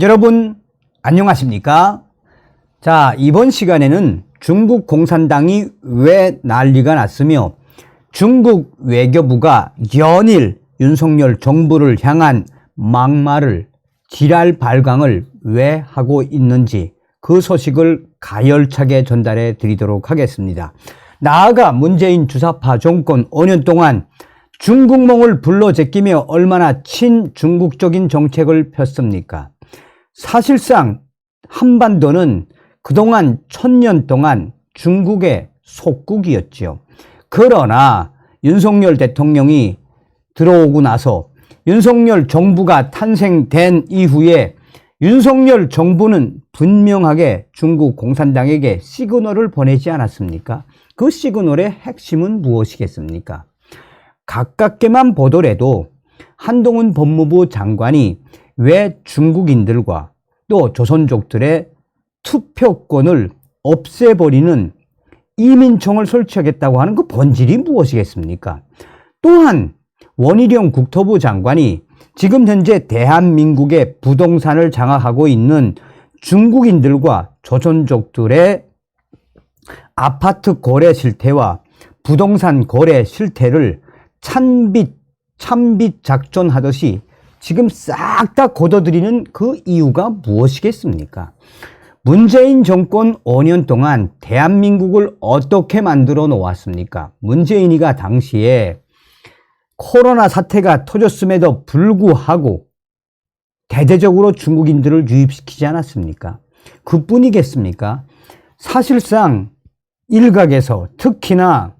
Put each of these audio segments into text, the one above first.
여러분 안녕하십니까? 자, 이번 시간에는 중국 공산당이 왜 난리가 났으며 중국 외교부가 연일 윤석열 정부를 향한 막말을 지랄 발광을 왜 하고 있는지 그 소식을 가열차게 전달해 드리도록 하겠습니다. 나아가 문재인 주사파 정권 5년 동안 중국몽을 불러 제끼며 얼마나 친중국적인 정책을 폈습니까? 사실상 한반도는 그동안 1000년 동안 중국의 속국이었지요. 그러나 윤석열 대통령이 들어오고 나서 윤석열 정부가 탄생된 이후에 윤석열 정부는 분명하게 중국 공산당에게 시그널을 보내지 않았습니까? 그 시그널의 핵심은 무엇이겠습니까? 가깝게만 보더라도 한동훈 법무부 장관이 왜 중국인들과 또 조선족들의 투표권을 없애버리는 이민청을 설치하겠다고 하는 그 본질이 무엇이겠습니까? 또한 원희룡 국토부 장관이 지금 현재 대한민국의 부동산을 장악하고 있는 중국인들과 조선족들의 아파트 거래 실태와 부동산 거래 실태를 찬빛 작전하듯이 지금 싹 다 걷어들이는 그 이유가 무엇이겠습니까? 문재인 정권 5년 동안 대한민국을 어떻게 만들어 놓았습니까? 문재인이가 당시에 코로나 사태가 터졌음에도 불구하고 대대적으로 중국인들을 유입시키지 않았습니까? 그뿐이겠습니까? 사실상 일각에서 특히나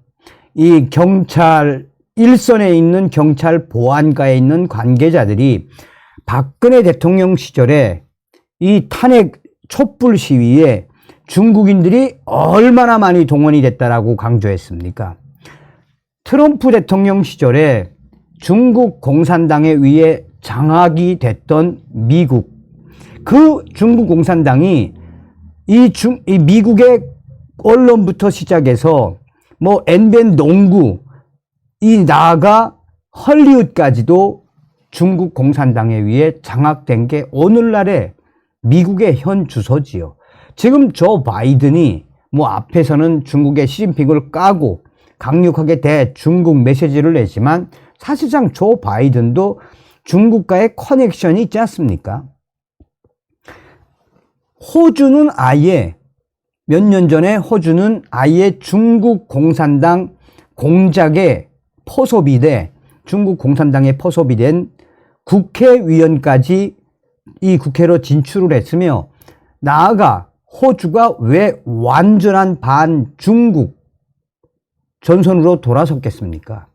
이 경찰 일선에 있는 경찰 보안과에 있는 관계자들이 박근혜 대통령 시절에 이 탄핵 촛불 시위에 중국인들이 얼마나 많이 동원이 됐다라고 강조했습니까? 트럼프 대통령 시절에 중국 공산당에 의해 장악이 됐던 미국, 그 중국 공산당이 이 미국의 언론부터 시작해서 뭐 NBA 농구, 이 나아가 헐리우드까지도 중국 공산당에 의해 장악된 게 오늘날의 미국의 현 주소지요. 지금 조 바이든이 뭐 앞에서는 중국의 시진핑을 까고 강력하게 대중국 메시지를 내지만 사실상 조 바이든도 중국과의 커넥션이 있지 않습니까? 호주는 아예 몇 년 전에 호주는 아예 중국 공산당 공작에 포섭이 돼 중국 공산당에 포섭이 된 국회의원까지 이 국회로 진출을 했으며 나아가 호주가 왜 완전한 반중국 전선으로 돌아섰겠습니까?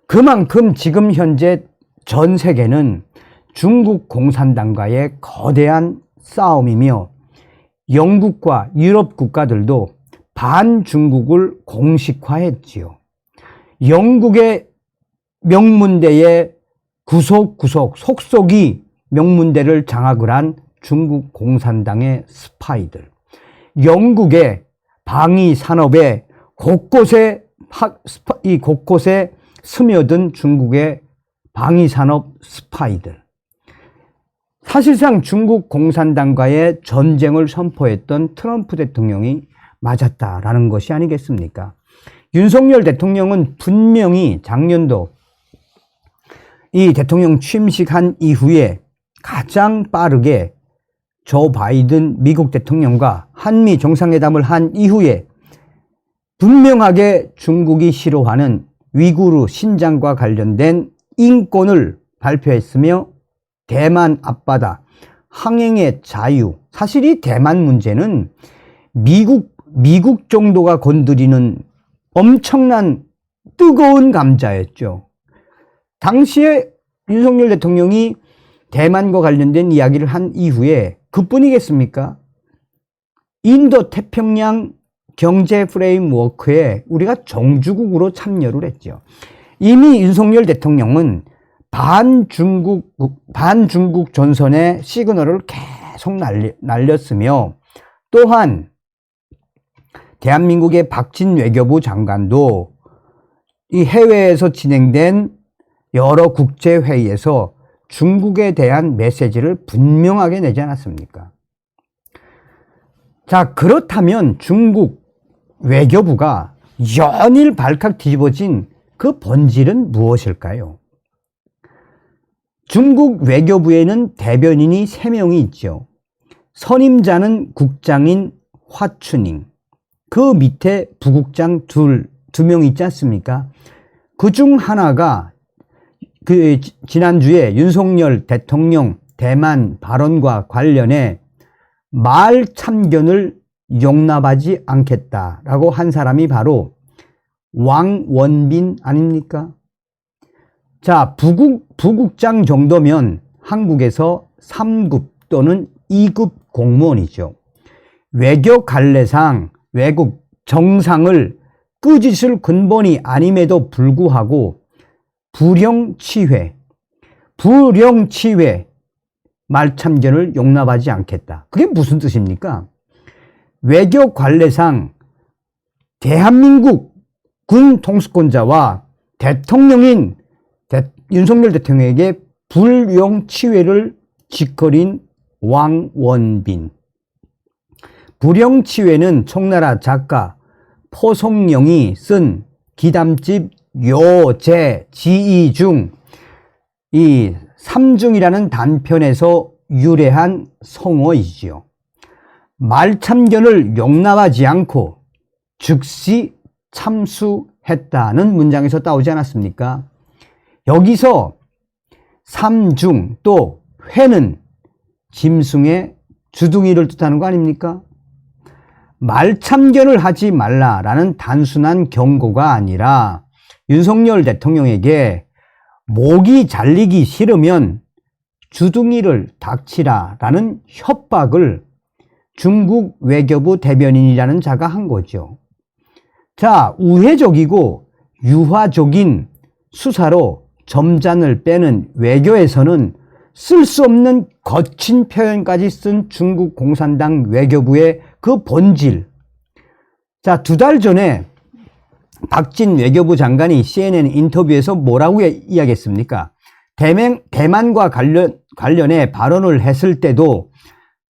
그만큼 지금 현재 전 세계는 중국 공산당과의 거대한 싸움이며 영국과 유럽 국가들도 반중국을 공식화했지요. 영국의 명문대의 구석구석 속속이 명문대를 장악을 한 중국 공산당의 스파이들, 영국의 방위 산업에 곳곳에 스며든 중국의 방위 산업 스파이들, 사실상 중국 공산당과의 전쟁을 선포했던 트럼프 대통령이 맞았다라는 것이 아니겠습니까? 윤석열 대통령은 분명히 작년도 이 대통령 취임식한 이후에 가장 빠르게 조 바이든 미국 대통령과 한미 정상회담을 한 이후에 분명하게 중국이 싫어하는 위구르 신장과 관련된 인권을 발표했으며 대만 앞바다 항행의 자유, 사실 이 대만 문제는 미국 정도가 건드리는 엄청난 뜨거운 감자였죠. 당시에 윤석열 대통령이 대만과 관련된 이야기를 한 이후에 그뿐이겠습니까? 인도 태평양 경제 프레임워크에 우리가 정주국으로 참여를 했죠. 이미 윤석열 대통령은 반중국 전선의 시그널을 계속 날렸으며 또한 대한민국의 박진 외교부 장관도 이 해외에서 진행된 여러 국제회의에서 중국에 대한 메시지를 분명하게 내지 않았습니까? 자, 그렇다면 중국 외교부가 연일 발칵 뒤집어진 그 본질은 무엇일까요? 중국 외교부에는 대변인이 3명이 있죠. 선임자는 국장인 화춘잉, 그 밑에 부국장 두 명 있지 않습니까? 그 중 하나가 지난주에 윤석열 대통령 대만 발언과 관련해 말 참견을 용납하지 않겠다라고 한 사람이 바로 왕원빈 아닙니까? 자, 부국장 정도면 한국에서 3급 또는 2급 공무원이죠. 외교 관례상 외국 정상을 꾸짖을 근본이 아님에도 불구하고 불령치회 말참견을 용납하지 않겠다. 그게 무슨 뜻입니까? 외교 관례상 대한민국 군 통수권자와 대통령인 윤석열 대통령에게 불령치회를 짓거린 왕원빈. 불령치회는 청나라 작가 포송영이 쓴 기담집 요제 지이 중 이 삼중이라는 단편에서 유래한 성어이지요. 말참견을 용납하지 않고 즉시 참수했다는 문장에서 따오지 않았습니까? 여기서 삼중 또 회는 짐승의 주둥이를 뜻하는 거 아닙니까? 말참견을 하지 말라라는 단순한 경고가 아니라 윤석열 대통령에게 목이 잘리기 싫으면 주둥이를 닥치라라는 협박을 중국 외교부 대변인이라는 자가 한 거죠. 자, 우회적이고 유화적인 수사로 점잔을 빼는 외교에서는 쓸 수 없는 거친 표현까지 쓴 중국 공산당 외교부의 그 본질. 자, 2달 전에 박진 외교부 장관이 CNN 인터뷰에서 뭐라고 이야기했습니까? 대만과 관련해 발언을 했을 때도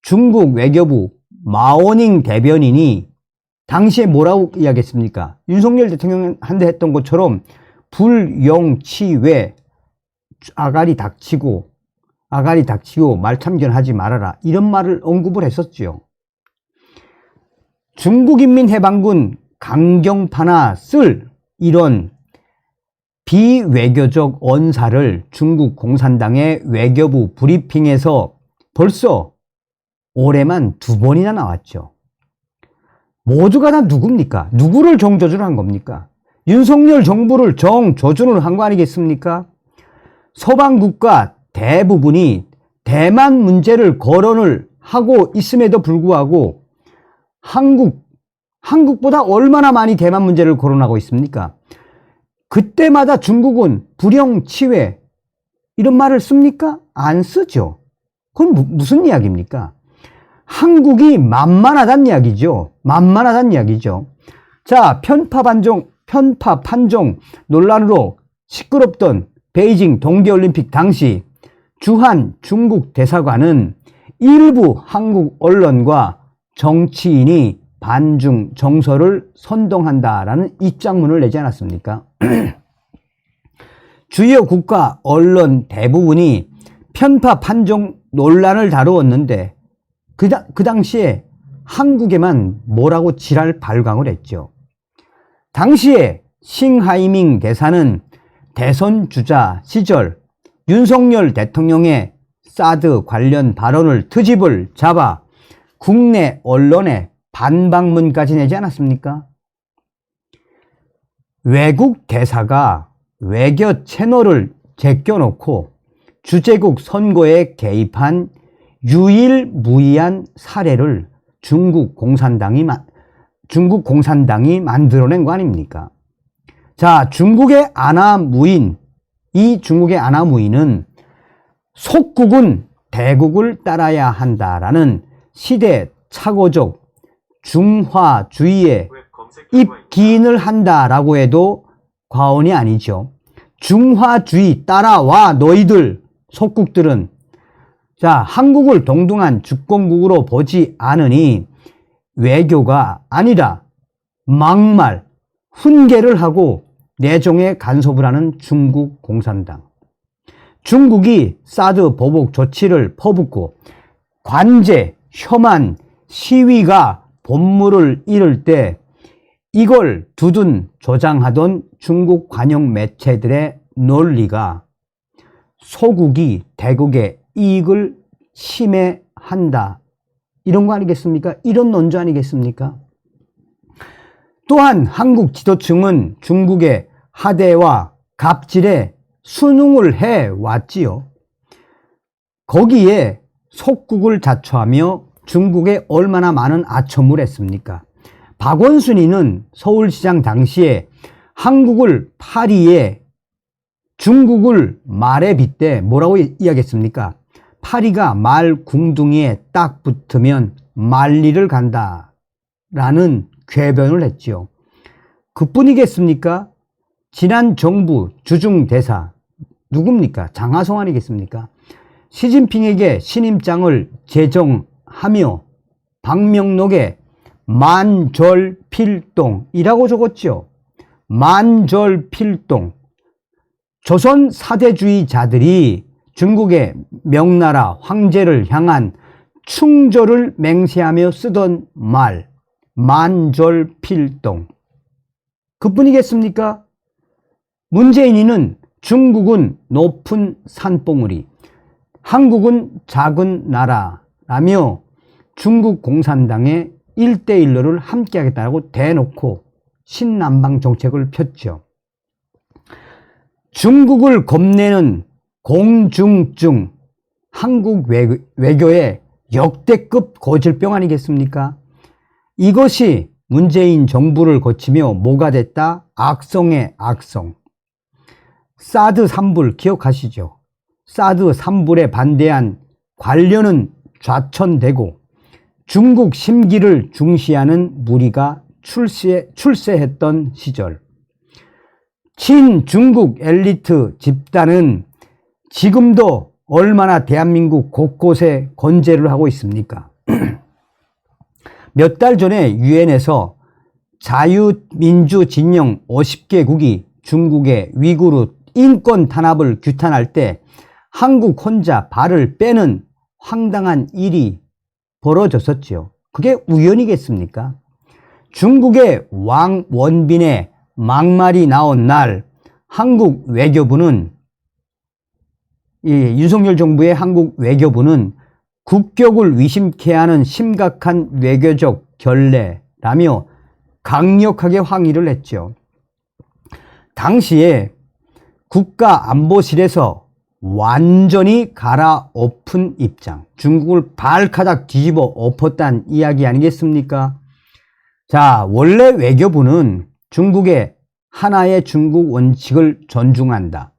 중국 외교부 마오닝 대변인이 당시에 뭐라고 이야기했습니까? 윤석열 대통령한테 했던 것처럼 불용치외, 아가리 닥치고 말참견하지 말아라, 이런 말을 언급을 했었죠. 중국인민해방군 강경파나 쓸 이런 비외교적 언사를 중국 공산당의 외교부 브리핑에서 벌써 올해만 2번이나 나왔죠. 모두가 다 누굽니까? 누구를 정조준을 한 겁니까? 윤석열 정부를 정조준을 한 거 아니겠습니까? 서방국가 대부분이 대만 문제를 거론을 하고 있음에도 불구하고 한국보다 얼마나 많이 대만 문제를 거론하고 있습니까? 그때마다 중국은 불용치회 이런 말을 씁니까? 안 쓰죠. 그건 무슨 이야기입니까? 한국이 만만하다는 이야기죠. 자, 편파 판정 논란으로 시끄럽던 베이징 동계올림픽 당시 주한 중국 대사관은 일부 한국 언론과 정치인이 반중 정서를 선동한다라는 입장문을 내지 않았습니까? 주요 국가 언론 대부분이 편파 판정 논란을 다루었는데 그 당시에 한국에만 뭐라고 지랄 발광을 했죠. 당시에 싱하이밍 대사는 대선 주자 시절 윤석열 대통령의 사드 관련 발언을 트집을 잡아 국내 언론에 반박문까지 내지 않았습니까? 외국 대사가 외교 채널을 제껴놓고 주재국 선거에 개입한 유일무이한 사례를 중국 공산당이 만들어낸 거 아닙니까? 자, 중국의 아나무인, 이 중국의 아나무인은 속국은 대국을 따라야 한다라는 시대착오적 중화주의에 입기인을 한다라고 해도 과언이 아니죠. 중화주의 따라와 너희들 속국들은 자, 한국을 동등한 주권국으로 보지 않으니 외교가 아니라 막말, 훈계를 하고 내종에 간섭을 하는 중국 공산당. 중국이 사드 보복 조치를 퍼붓고 관제, 혐한, 시위가 본물을 잃을 때 이걸 두둔 조장하던 중국 관영 매체들의 논리가 소국이 대국의 이익을 침해한다. 이런 거 아니겠습니까? 이런 논조 아니겠습니까? 또한 한국 지도층은 중국의 하대와 갑질에 순응을 해왔지요. 거기에 속국을 자처하며 중국에 얼마나 많은 아첨을 했습니까? 박원순이는 서울시장 당시에 한국을 파리에 중국을 말에 빗대 뭐라고 이야기했습니까? 파리가 말 궁둥이에 딱 붙으면 말리를 간다 라는 궤변을 했지요. 그뿐이겠습니까? 지난 정부 주중대사 누굽니까? 장하성 아니겠습니까? 시진핑에게 신임장을 제정하며 방명록에 만절필동이라고 적었죠. 만절필동. 조선 사대주의자들이 중국의 명나라 황제를 향한 충절을 맹세하며 쓰던 말 만절필동. 그뿐이겠습니까? 문재인이는 중국은 높은 산봉우리, 한국은 작은 나라라며 중국 공산당의 1대1로를 함께하겠다고 대놓고 신남방 정책을 폈죠. 중국을 겁내는 공중증, 한국 외교의 역대급 고질병 아니겠습니까? 이것이 문재인 정부를 거치며 뭐가 됐다? 악성의 악성. 사드 산불 기억하시죠? 사드 산불에 반대한 관료는 좌천되고 중국 심기를 중시하는 무리가 출세했던 시절. 친중국 엘리트 집단은 지금도 얼마나 대한민국 곳곳에 건재를 하고 있습니까? 몇 달 전에 유엔에서 자유민주 진영 50개국이 중국의 위구르 인권 탄압을 규탄할 때 한국 혼자 발을 빼는 황당한 일이 벌어졌었죠. 그게 우연이겠습니까? 중국의 원빈의 막말이 나온 날 한국 외교부는 윤석열 정부의 한국 외교부는 국격을 위심케 하는 심각한 외교적 결례라며 강력하게 항의를 했죠. 당시에 국가안보실에서 완전히 갈아엎은 입장, 중국을 발가닥 뒤집어 엎었다는 이야기 아니겠습니까? 자, 원래 외교부는 중국의 하나의 중국 원칙을 존중한다.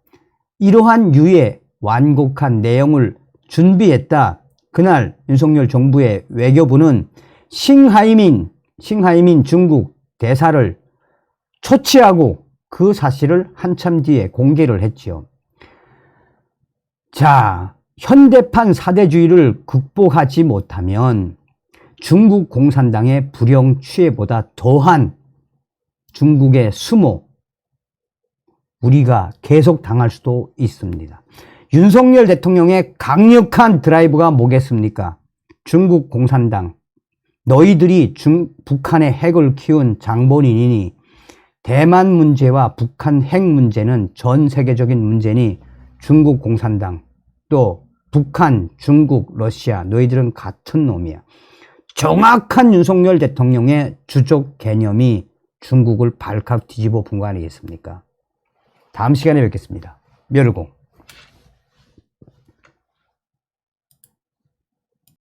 이러한 유의 완곡한 내용을 준비했다. 그날 윤석열 정부의 외교부는 싱하이민 중국 대사를 초치하고 그 사실을 한참 뒤에 공개를 했지요. 자, 현대판 사대주의를 극복하지 못하면 중국 공산당의 불용 취해보다 더한 중국의 수모, 우리가 계속 당할 수도 있습니다. 윤석열 대통령의 강력한 드라이브가 뭐겠습니까? 중국 공산당, 너희들이 북한의 핵을 키운 장본인이니 대만 문제와 북한 핵 문제는 전 세계적인 문제니 중국 공산당, 또 북한, 중국, 러시아, 너희들은 같은 놈이야. 정확한 윤석열 대통령의 주적 개념이 중국을 발칵 뒤집어 본 거 아니겠습니까? 다음 시간에 뵙겠습니다. 멸공.